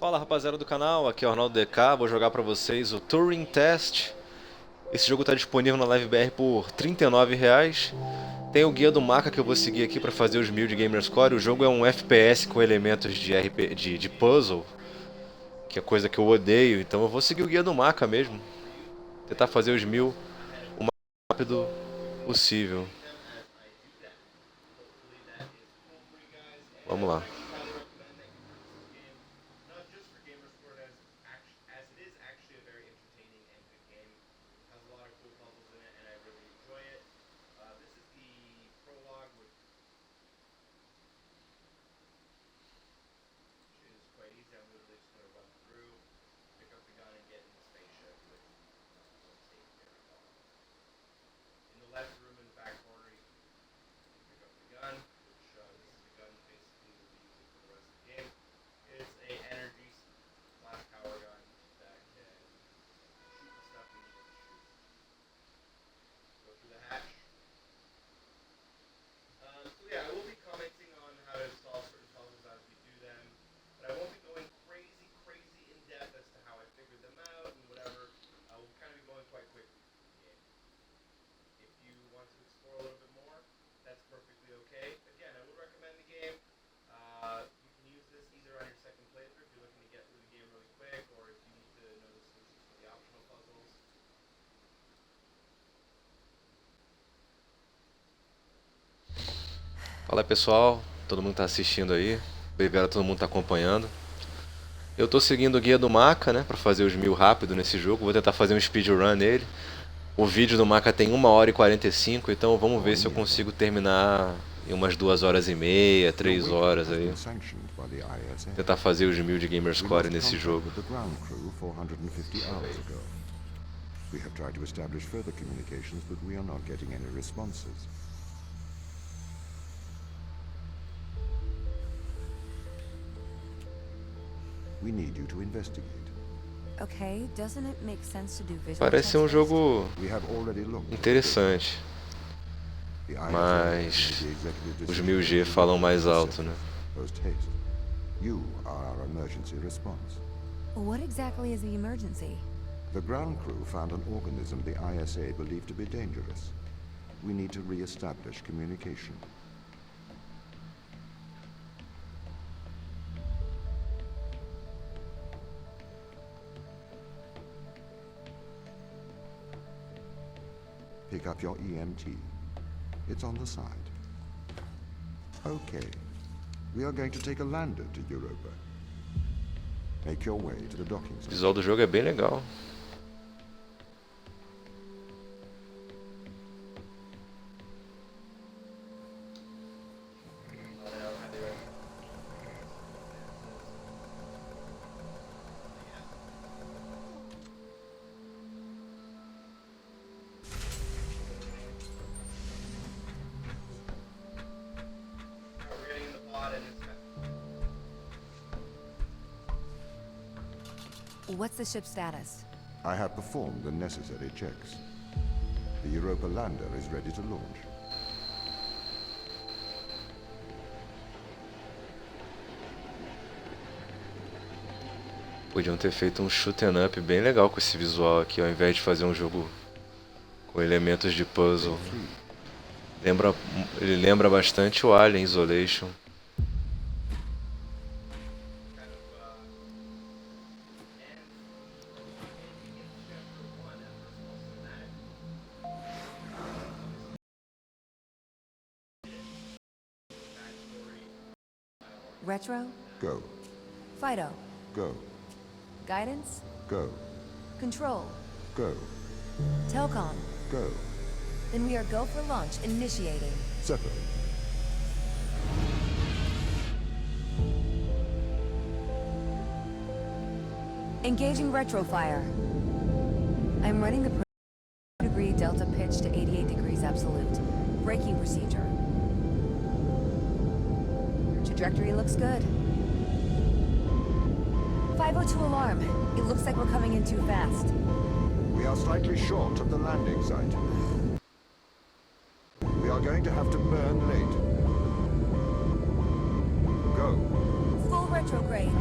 Fala rapaziada do canal, aqui é o Arnaldo DK, vou jogar pra vocês o Turing Test. Esse jogo está disponível na LiveBR por R$39. Tem o guia do Maka que eu vou seguir aqui para fazer os 1000 de Gamerscore. O jogo é um FPS com elementos de, de puzzle, que é coisa que eu odeio, então eu vou seguir o guia do Maka mesmo. Tentar fazer os 1000 o mais rápido possível. Vamos lá. Fala pessoal, todo mundo tá assistindo aí, obrigado a todo mundo tá acompanhando. Eu tô seguindo o guia do Maka, né, pra fazer os 1000 rápido nesse jogo, vou tentar fazer um speedrun nele. O vídeo do Maka tem 1h45, então vamos ver se eu consigo terminar em umas 2h30, 3 horas aí. Tentar fazer os 1000 de Gamerscore nesse jogo. We have tried to establish further communications, but we are not getting any responses. We need you to investigate. Okay, doesn't it make sense to do visual Parece ser um jogo We have interessante, mas os 1000G falam mais alto, né? You are our emergency response. What exactly is the emergency? The ground crew found an organism the ISA believed to be dangerous. We need to re-establish communication. Pick up your EMT. It's on the side. Okay. We are going to take a lander to Europa. Make your way to the docking O site. visual do jogo é bem legal. What's the ship's status? I have performed the necessary checks. The Europa lander is ready to launch. Podiam ter feito um shoot 'em up bem legal com esse visual aqui, ao invés de fazer um jogo com elementos de puzzle. Ele lembra bastante o Alien Isolation. Retro? Go. Fido? Go. Guidance? Go. Control? Go. Telcom? Go. Then we are go for launch initiating. Separate. Engaging retrofire. I'm running the degree delta pitch to 88 degrees absolute. Braking procedure. Trajectory looks good. 502 alarm. It looks like we're coming in too fast. We are slightly short of the landing site. We are going to have to burn late. Go. Full retrograde.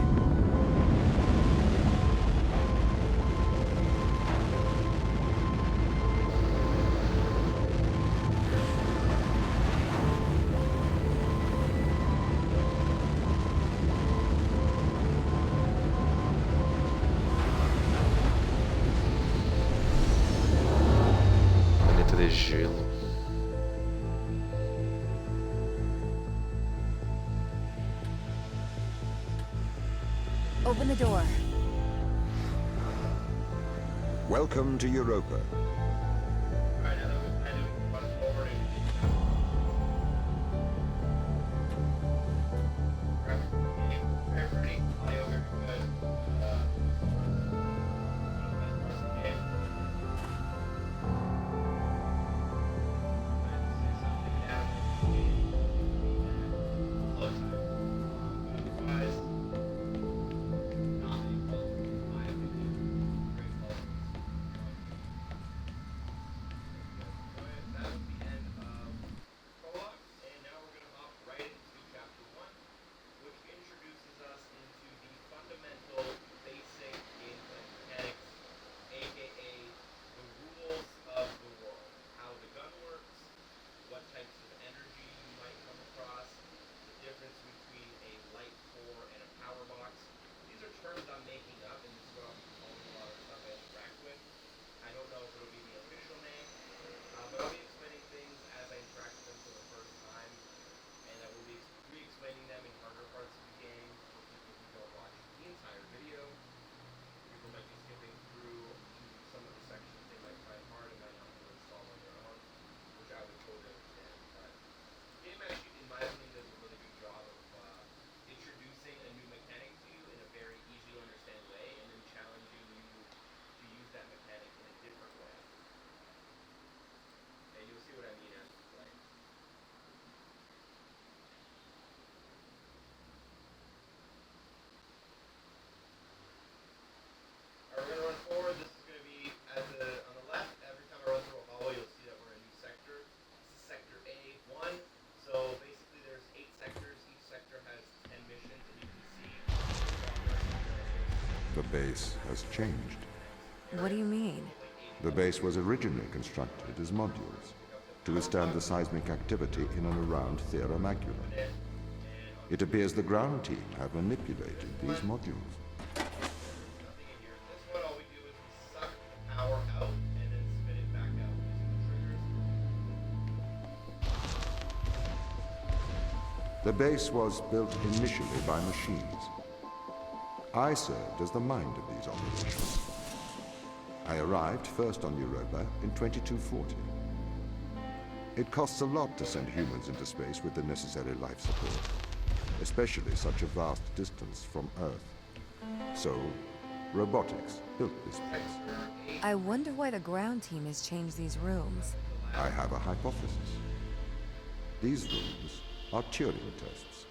Open the door. Welcome to Europa. The base has changed. What do you mean? The base was originally constructed as modules to withstand the seismic activity in and around Thera Magula. It appears the ground team have manipulated these modules. The base was built initially by machines. I served as the mind of these operations. I arrived first on Europa in 2240. It costs a lot to send humans into space with the necessary life support, especially such a vast distance from Earth. So, robotics built this place. I wonder why the ground team has changed these rooms. I have a hypothesis. These rooms are Turing tests.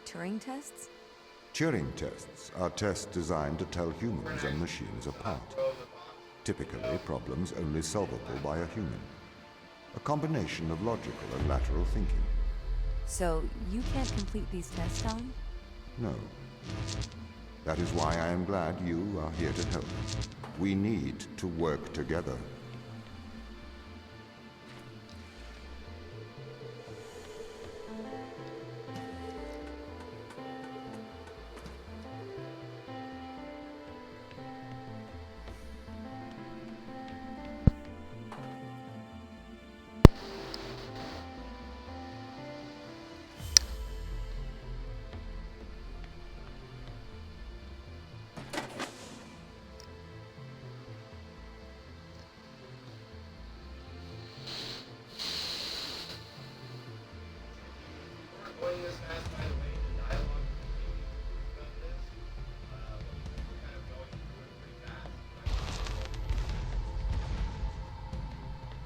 Turing tests? Turing tests are tests designed to tell humans and machines apart. Typically, problems only solvable by a human. A combination of logical and lateral thinking. So, you can't complete these tests, Tom? No. That is why I am glad you are here to help. We need to work together.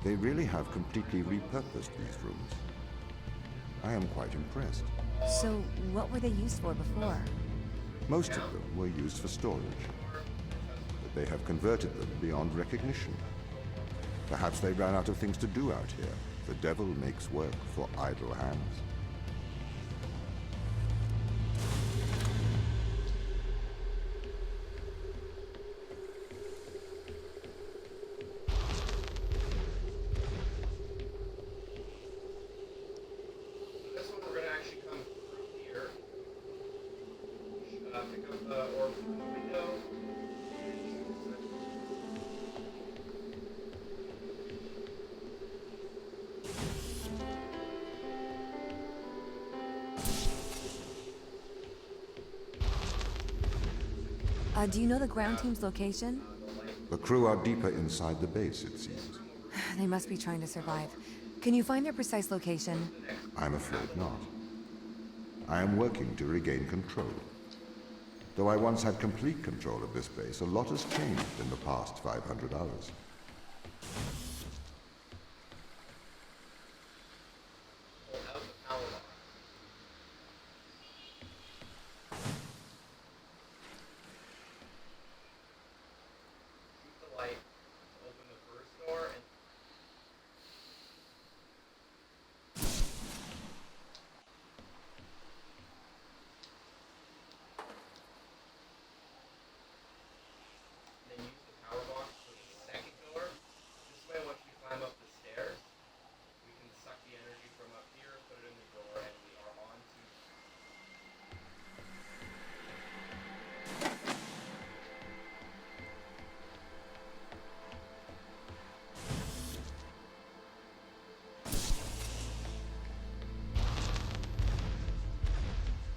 They really have completely repurposed these rooms. I am quite impressed. So, what were they used for before? Most of them were used for storage, but they have converted them beyond recognition. Perhaps they ran out of things to do out here. The devil makes work for idle hands. Do you know the ground team's location? The crew are deeper inside the base, it seems. They must be trying to survive. Can you find their precise location? I'm afraid not. I am working to regain control. Though I once had complete control of this base, a lot has changed in the past 500 hours.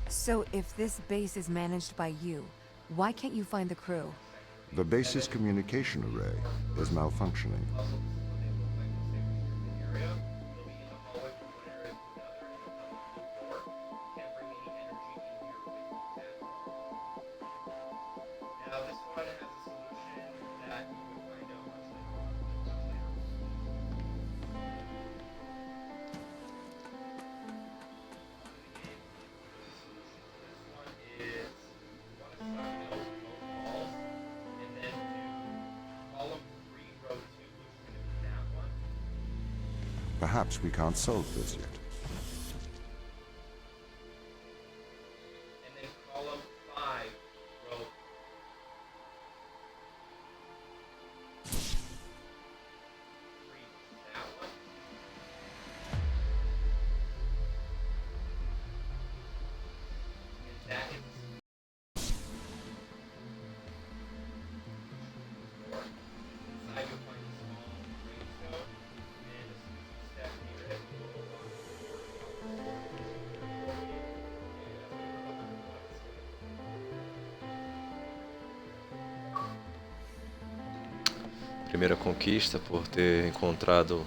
So if this base is managed by you, why can't you find the crew? The base's communication array is malfunctioning. Perhaps we can't solve this yet. Primeira conquista por ter encontrado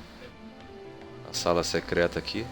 a sala secreta aqui.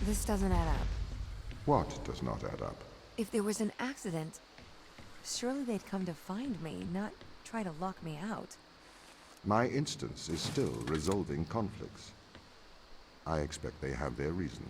This doesn't add up. What does not add up? If there was an accident, surely they'd come to find me, not try to lock me out. My instance is still resolving conflicts. I expect they have their reasons.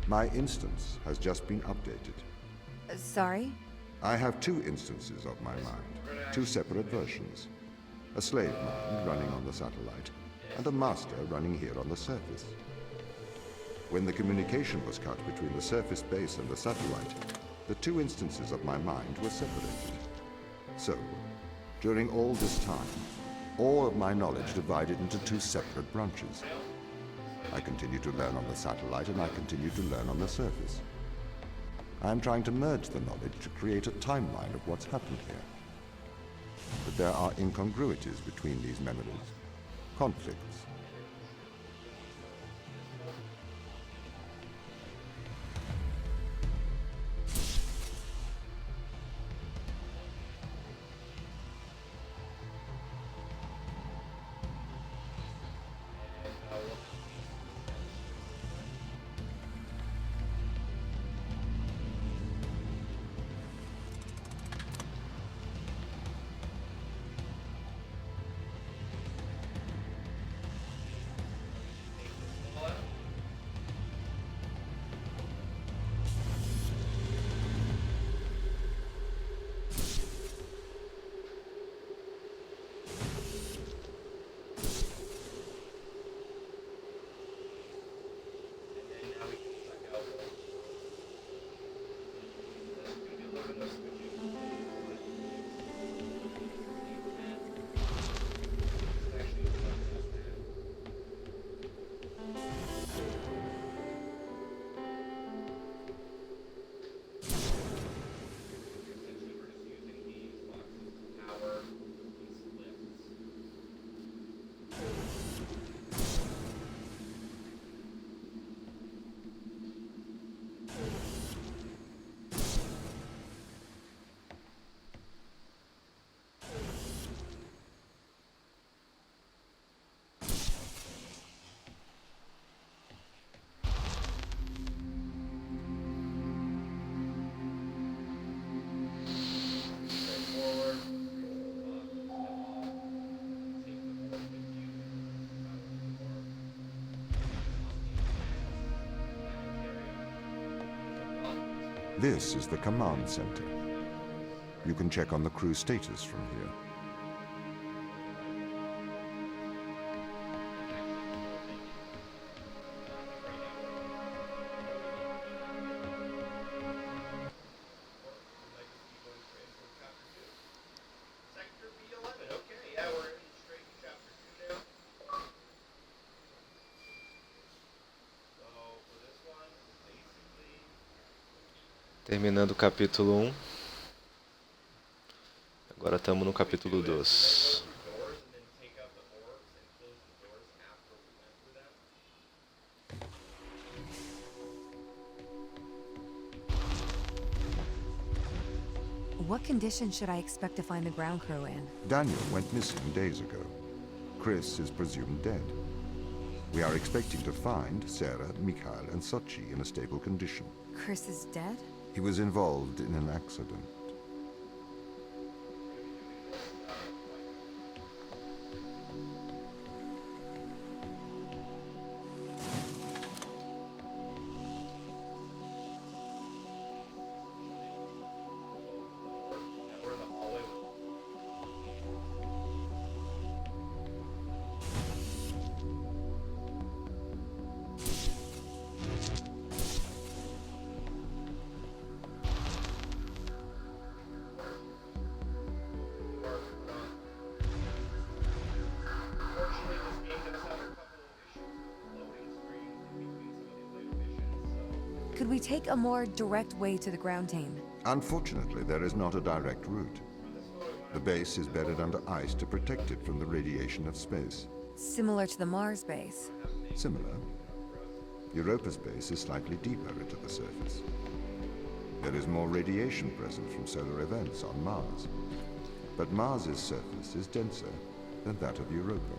My instance has just been updated. Sorry? I have two instances of my mind, two separate versions. A slave mind running on the satellite, and a master running here on the surface. When the communication was cut between the surface base and the satellite, the two instances of my mind were separated. So, during all this time, all of my knowledge divided into two separate branches. I continue to learn on the satellite, and I continue to learn on the surface. I am trying to merge the knowledge to create a timeline of what's happened here. But there are incongruities between these memories, conflicts. This is the command center. You can check on the crew status from here. Terminando o capítulo 1. Agora estamos no capítulo 2. What condition should I expect to find the ground crew in? Daniel went missing days ago. Chris is presumed dead. We are expecting to find Sarah, Mikhail, and Sochi in a stable condition. Chris is dead? He was involved in an accident. Could we take a more direct way to the ground team? Unfortunately, there is not a direct route. The base is bedded under ice to protect it from the radiation of space. Similar to the Mars base. Similar. Europa's base is slightly deeper into the surface. There is more radiation present from solar events on Mars. But Mars's surface is denser than that of Europa.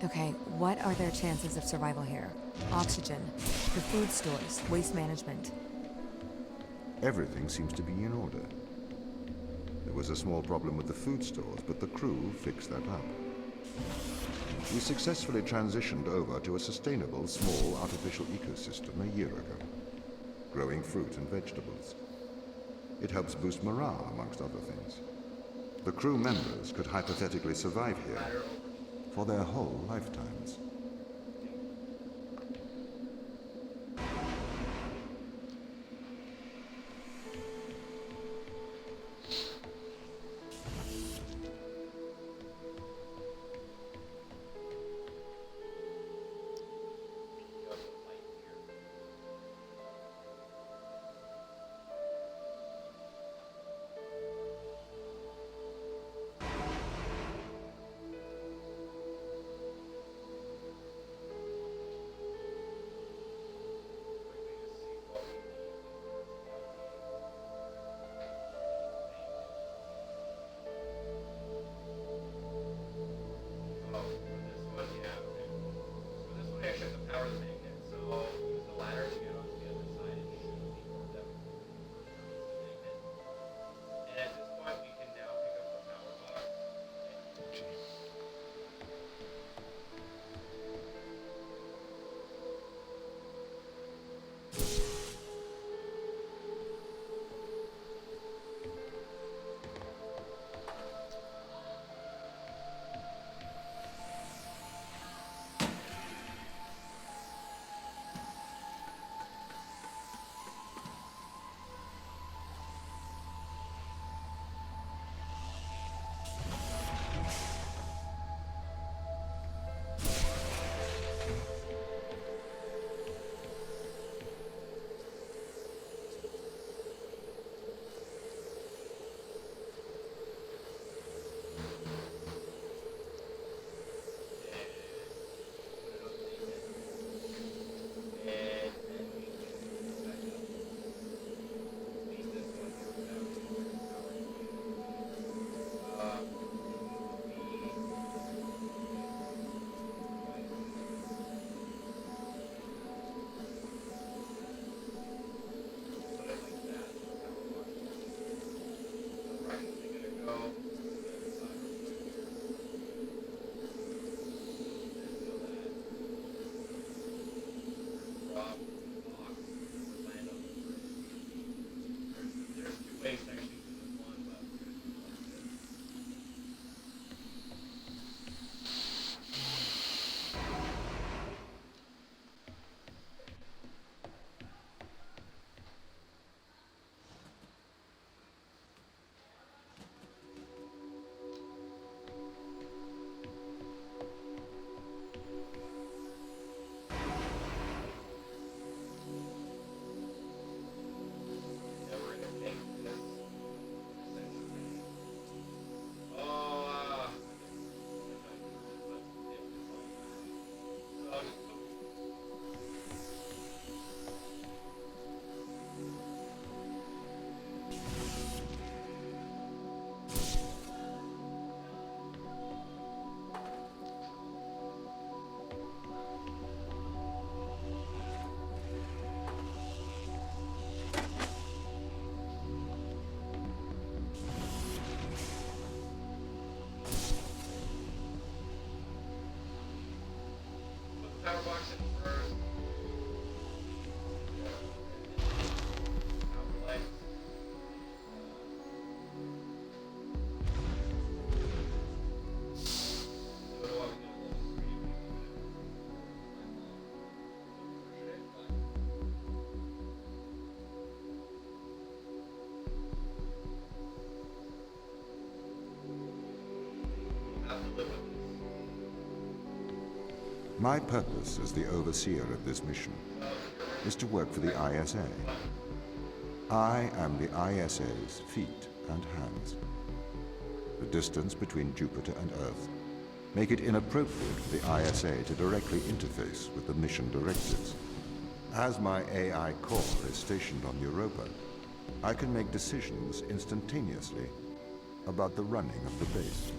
Okay, what are their chances of survival here? Oxygen, the food stores, waste management. Everything seems to be in order. There was a small problem with the food stores, but the crew fixed that up. We successfully transitioned over to a sustainable, small, artificial ecosystem a year ago, growing fruit and vegetables. It helps boost morale, amongst other things. The crew members could hypothetically survive here for their whole lifetimes. My purpose as the overseer of this mission is to work for the ISA. I am the ISA's feet and hands. The distance between Jupiter and Earth make it inappropriate for the ISA to directly interface with the mission directives. As my AI core is stationed on Europa, I can make decisions instantaneously about the running of the base.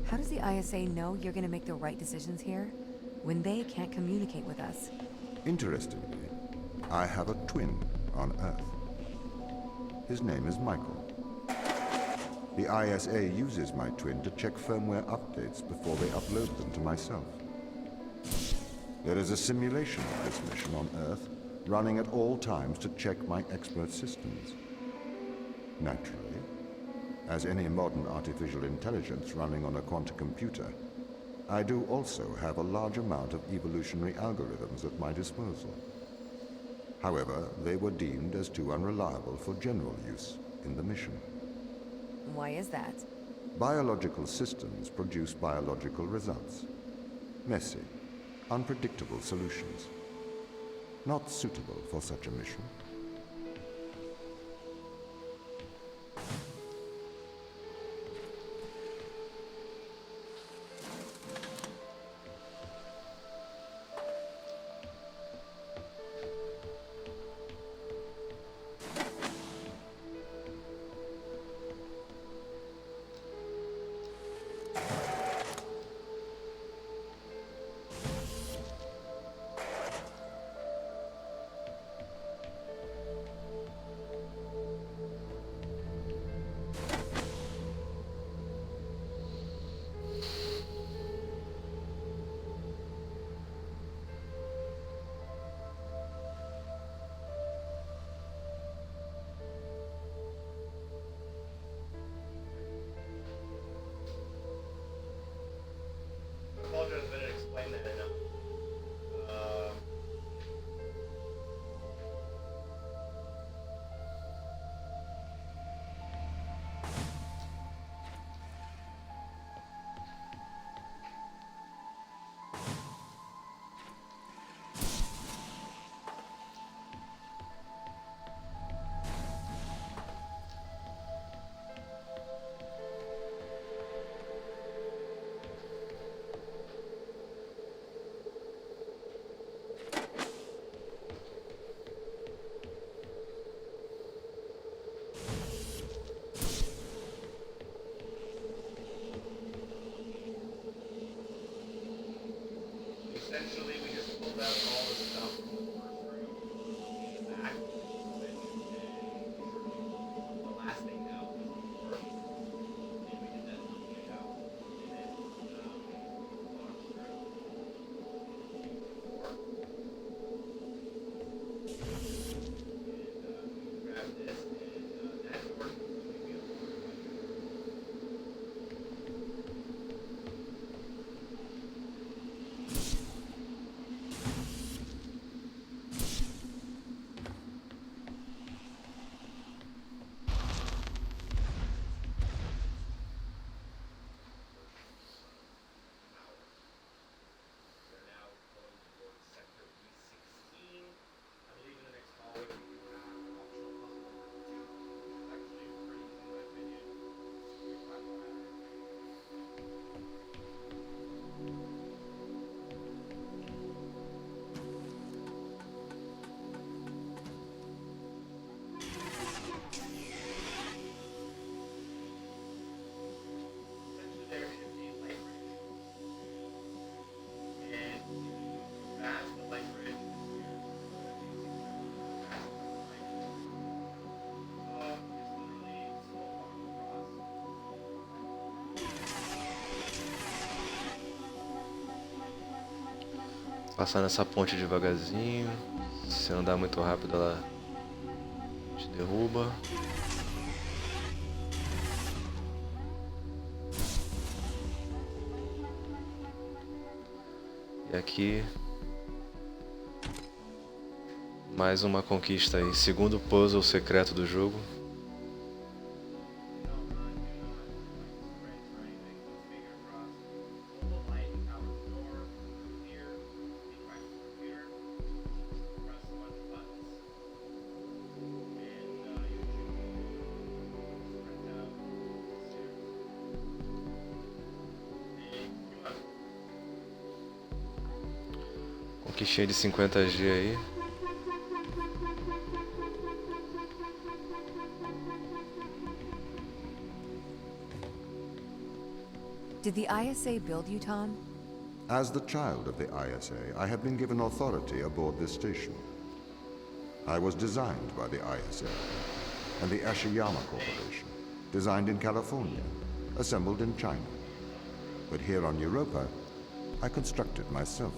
How does the ISA know you're gonna make the right decisions here when they can't communicate with us? Interestingly, I have a twin on Earth. His name is Michael. The ISA uses my twin to check firmware updates before they upload them to myself. There is a simulation of this mission on Earth running at all times to check my expert systems. Naturally, as any modern artificial intelligence running on a quantum computer, I do also have a large amount of evolutionary algorithms at my disposal. However, they were deemed as too unreliable for general use in the mission. Why is that? Biological systems produce biological results. Messy, unpredictable solutions. Not suitable for such a mission. Passar nessa ponte devagarzinho. Se andar muito rápido ela te derruba. E aqui mais uma conquista aí, segundo puzzle secreto do jogo. Conquistinha de 50G aí. Did the ISA build you, Tom? As the child of the ISA, I have been given authority aboard this station. I was designed by the ISA and the Ashiyama Corporation, designed in California, assembled in China. But here on Europa, I constructed myself.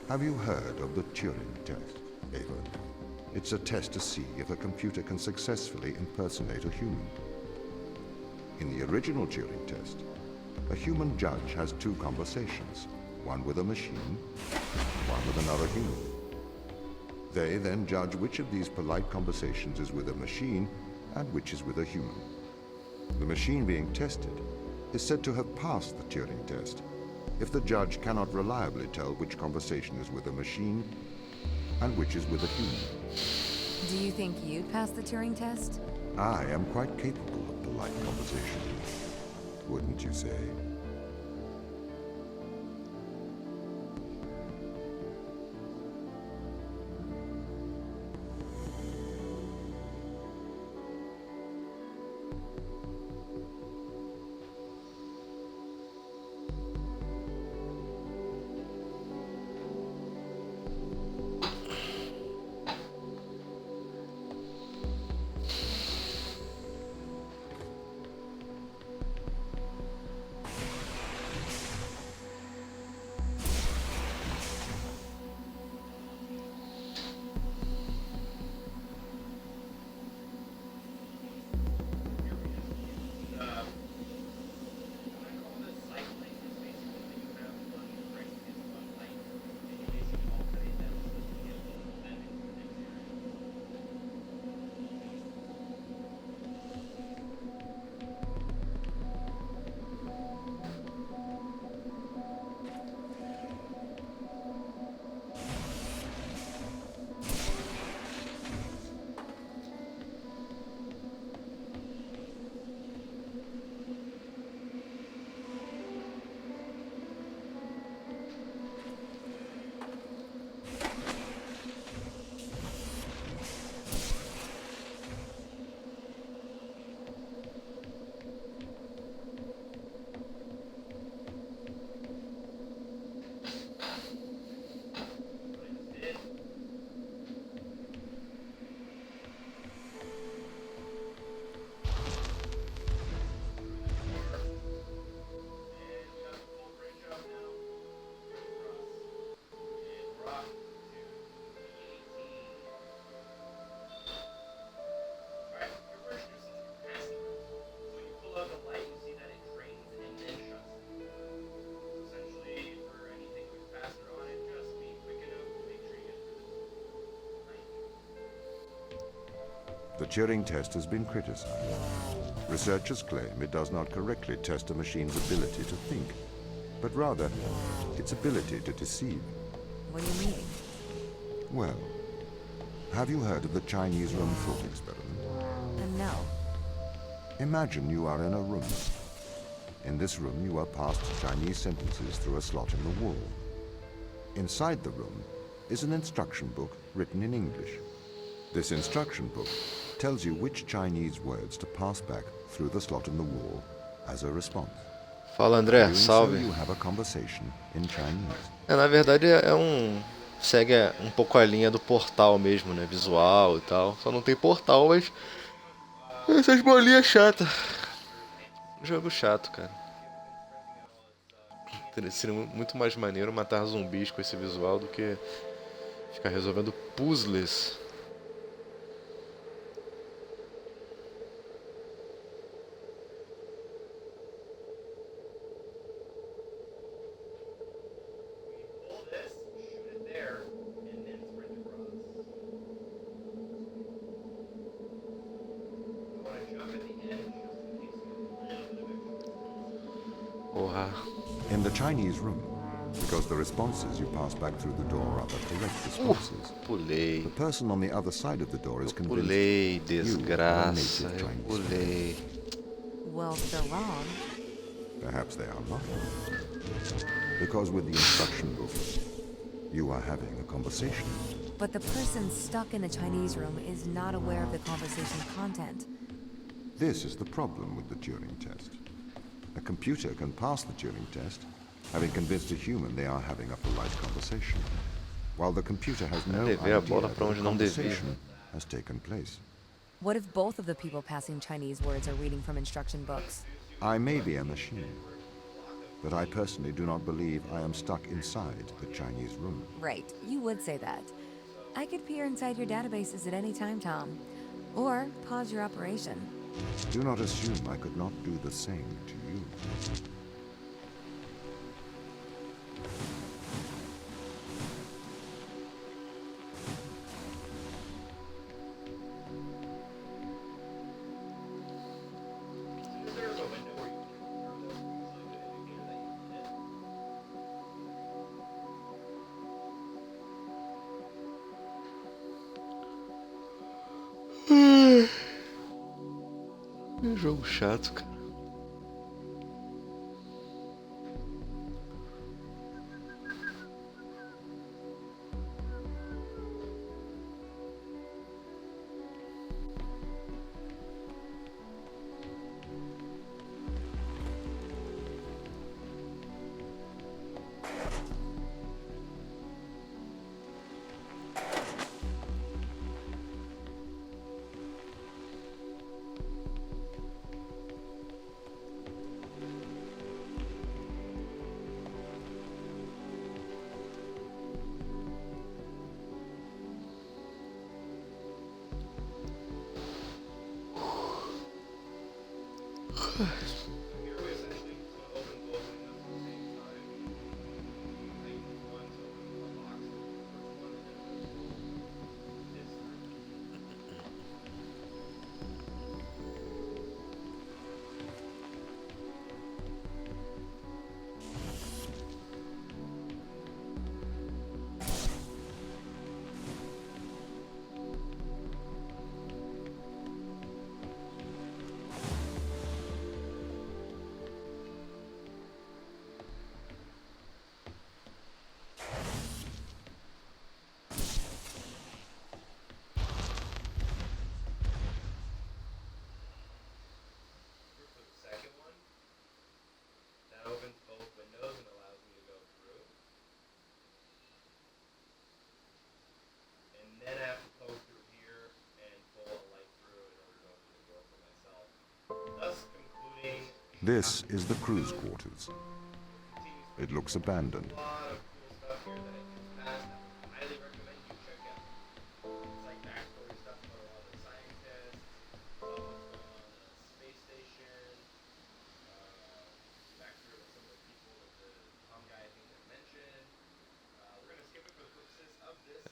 Have you heard of the Turing test, Ava? It's a test to see if a computer can successfully impersonate a human. In the original Turing test, a human judge has two conversations, one with a machine, one with another human. They then judge which of these polite conversations is with a machine and which is with a human. The machine being tested is said to have passed the Turing test if the judge cannot reliably tell which conversation is with a machine and which is with a human. Do you think you'd pass the Turing test? I am quite capable of polite conversation, wouldn't you say? The Turing test has been criticized. Researchers claim it does not correctly test a machine's ability to think, but rather its ability to deceive. What do you mean? Well, have you heard of the Chinese room thought experiment? No. Imagine you are in a room. In this room, you are passed Chinese sentences through a slot in the wall. Inside the room is an instruction book written in English. This instruction book tells you which Chinese words to pass back through the slot in the wall as a response. Fala, André, Doing so, salve. you have a conversation in Chinese. Na verdade segue um pouco a linha do Portal mesmo, né? Visual e tal. Só não tem portal, mas essas bolinhas chatas. Jogo chato, cara. Seria muito mais maneiro matar zumbis com esse visual do que ficar resolvendo puzzles. Porra. In the Chinese room, because the responses you pass back through the door are the correct responses, Pulei. the person on the other side of the door is convinced Pulei, you are a desgraça. native Eu Chinese. pulei. Well, if they're wrong. Perhaps they are not. Because with the instruction book, you are having a conversation. But the person stuck in the Chinese room is not aware of the conversation's content. This is the problem with the Turing test. A computer can pass the Turing test, having convinced a human they are having a polite conversation, while the computer has no Levei idea a bola that pra the onde não devia. conversation has taken place. What if both of the people passing Chinese words are reading from instruction books? I may be a machine, but I personally do not believe I am stuck inside the Chinese room. Right, you would say that. I could peer inside your databases at any time, Tom. Or pause your operation. Do not assume I could not do the same to you. Que jogo chato, cara. This is the crew's quarters. It looks abandoned.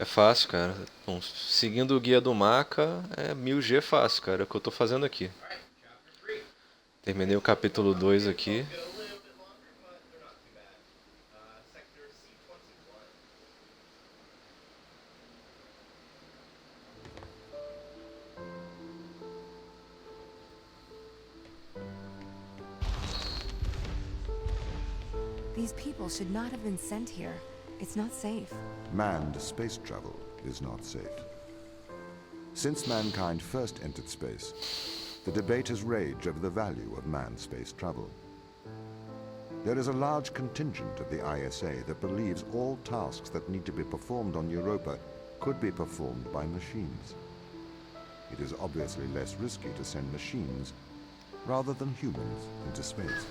É fácil, cara. Bom, seguindo o guia do Maka, é 1000G fácil, cara. É o que eu tô fazendo aqui. Terminei o capítulo 2 aqui. These people should not have been sent here. It's not safe. Manned space travel is not safe. Since mankind first entered space, the debate has raged over the value of manned space travel. There is a large contingent of the ISA that believes all tasks that need to be performed on Europa could be performed by machines. It is obviously less risky to send machines rather than humans into space.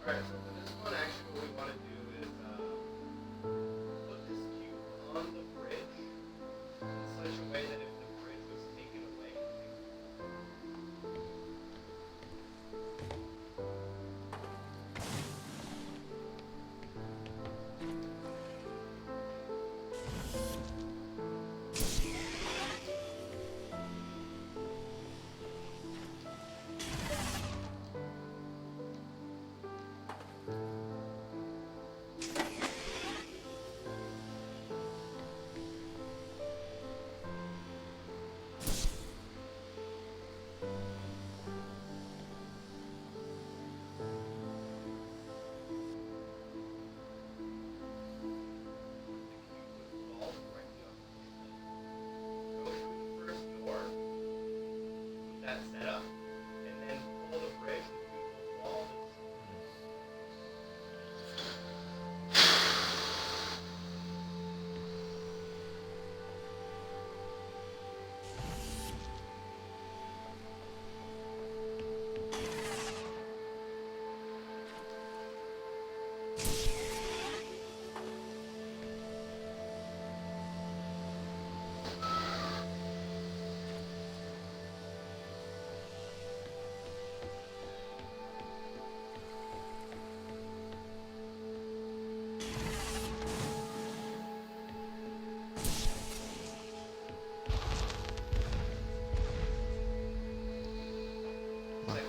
Alright, so for this one, actually, what we want to do is put this cube on the bridge in such a way that if the bridge was taken away,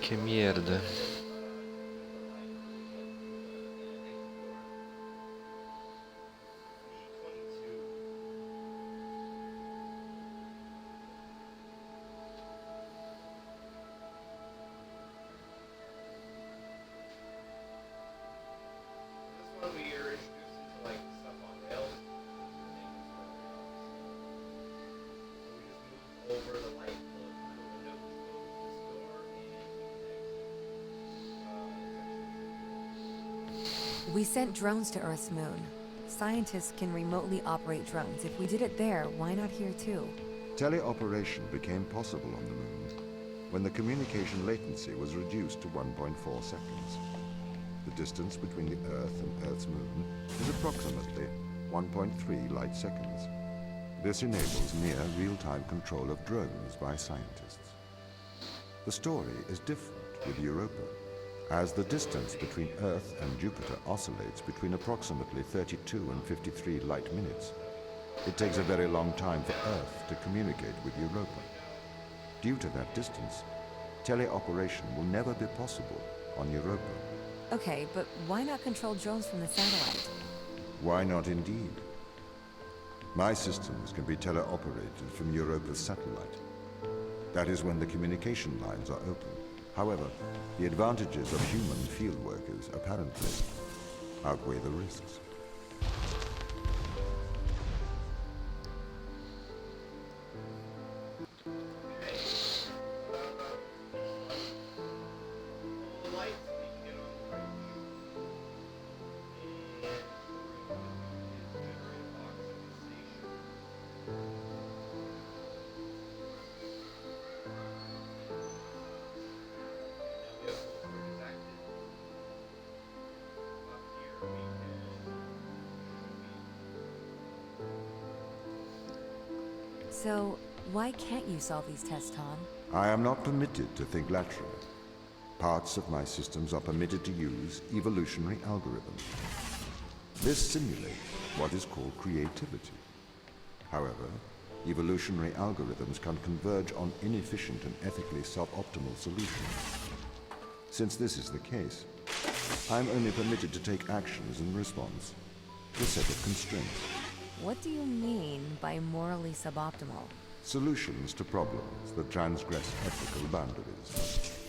que merda. We sent drones to Earth's moon. Scientists can remotely operate drones. If we did it there, why not here too? Teleoperation became possible on the moon when the communication latency was reduced to 1.4 seconds. The distance between the Earth and Earth's moon is approximately 1.3 light seconds. This enables near real-time control of drones by scientists. The story is different with Europa, as the distance between Earth and Jupiter oscillates between approximately 32 and 53 light minutes. It takes a very long time for Earth to communicate with Europa. Due to that distance, teleoperation will never be possible on Europa. Okay, but why not control drones from the satellite? Why not indeed? My systems can be teleoperated from Europa's satellite. That is when the communication lines are open. However, the advantages of human field workers apparently outweigh the risks. So, why can't you solve these tests, Tom? I am not permitted to think laterally. Parts of my systems are permitted to use evolutionary algorithms. This simulates what is called creativity. However, evolutionary algorithms can converge on inefficient and ethically suboptimal solutions. Since this is the case, I am only permitted to take actions in response to a set of constraints. What do you mean by morally suboptimal? Solutions to problems that transgress ethical boundaries.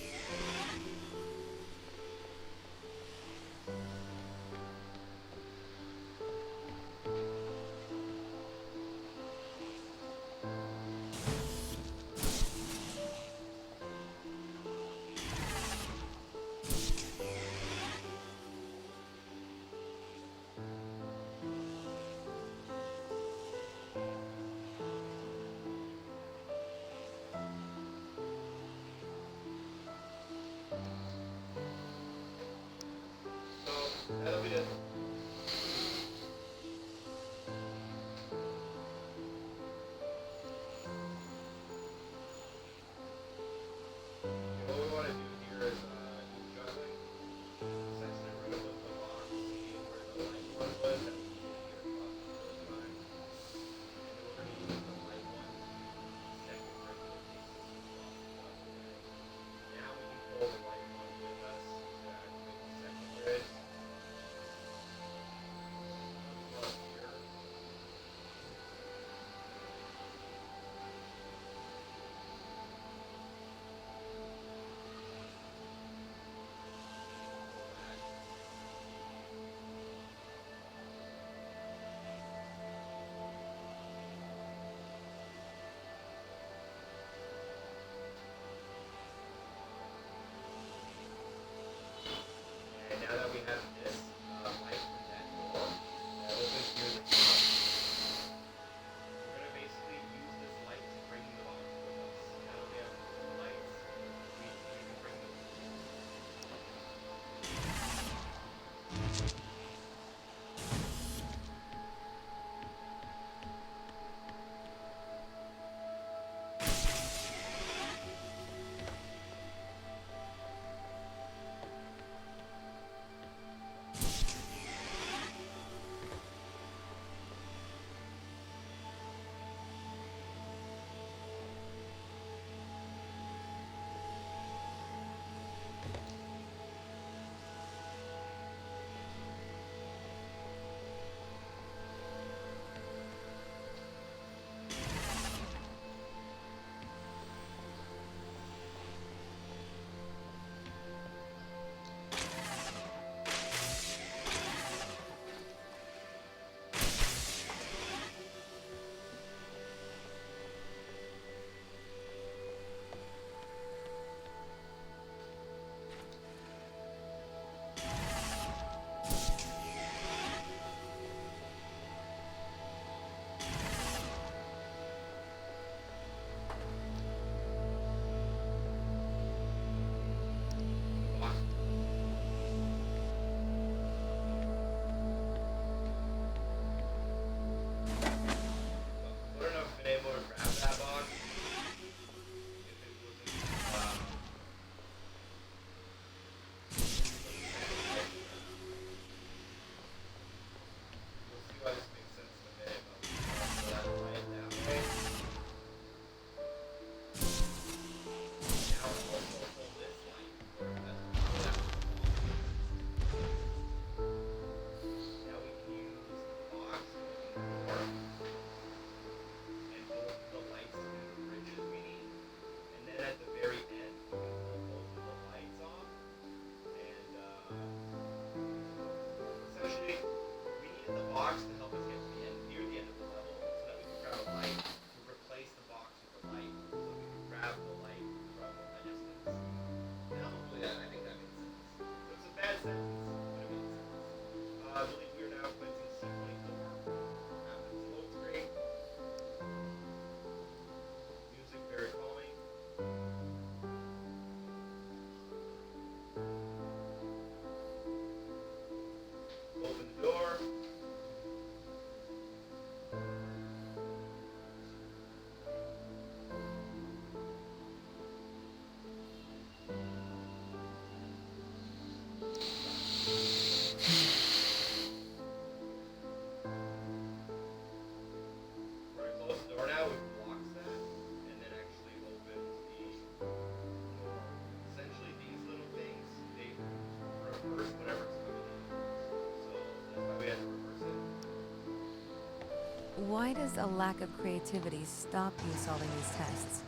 why does a lack of creativity stop you solving these tests?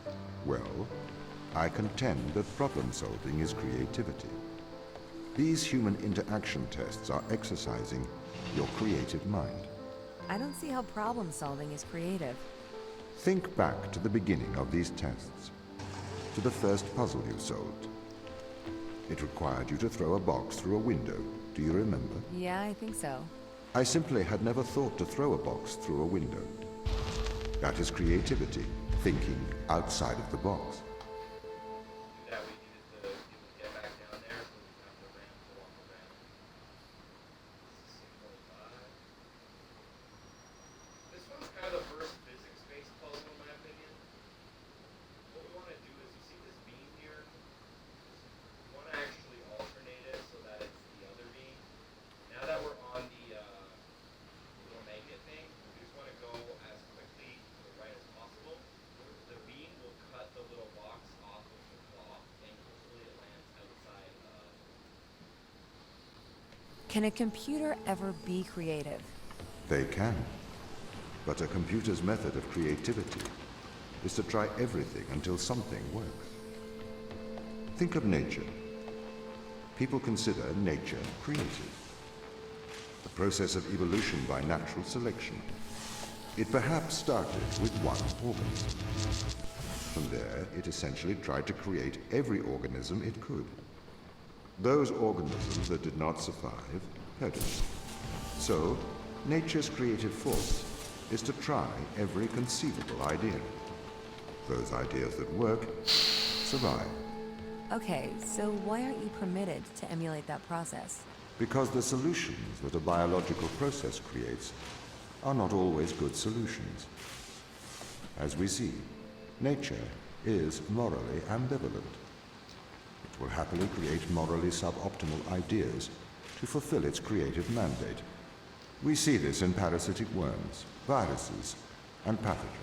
Well, I contend that problem solving is creativity. These human interaction tests are exercising your creative mind. I don't see how problem solving is creative. Think back to the beginning of these tests, to the first puzzle you solved. It required you to throw a box through a window. Do you remember? Yeah, I think so. I simply had never thought to throw a box through a window. That is creativity, thinking outside of the box. Can a computer ever be creative? They can. But a computer's method of creativity is to try everything until something works. Think of nature. People consider nature creative. The process of evolution by natural selection. It perhaps started with one organism. From there, it essentially tried to create every organism it could. Those organisms that did not survive perished. So, nature's creative force is to try every conceivable idea. Those ideas that work survive. Okay, so why aren't you permitted to emulate that process? Because the solutions that a biological process creates are not always good solutions. As we see, nature is morally ambivalent. It will happily create morally suboptimal ideas to fulfill its creative mandate. We see this in parasitic worms, viruses, and pathogens.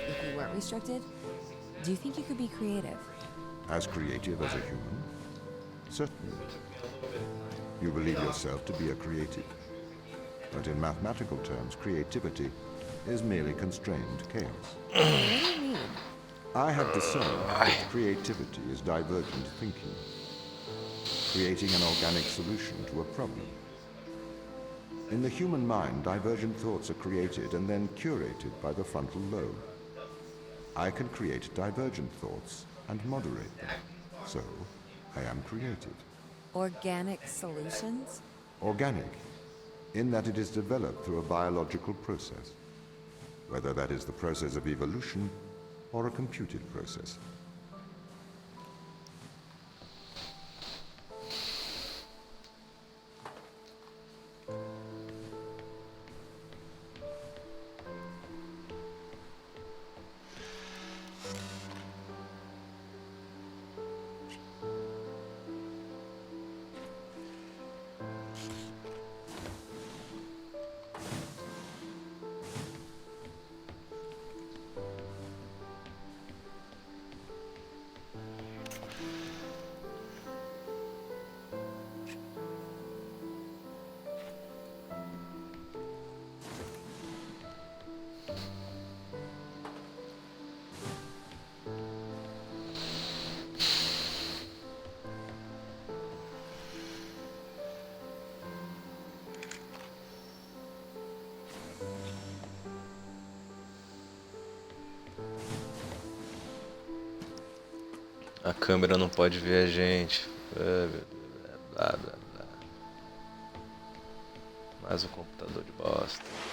If you weren't restricted, do you think you could be creative? As creative as a human? Certainly. You believe yourself to be a creative. But in mathematical terms, creativity is merely constrained chaos. What do you mean? I have discerned that creativity is divergent thinking, creating an organic solution to a problem. In the human mind, divergent thoughts are created and then curated by the frontal lobe. I can create divergent thoughts and moderate them. So, I am creative. Organic solutions? Organic, in that it is developed through a biological process, whether that is the process of evolution or a computed process. A câmera não pode ver a gente. Blá, blá, blá. Mais um computador de bosta.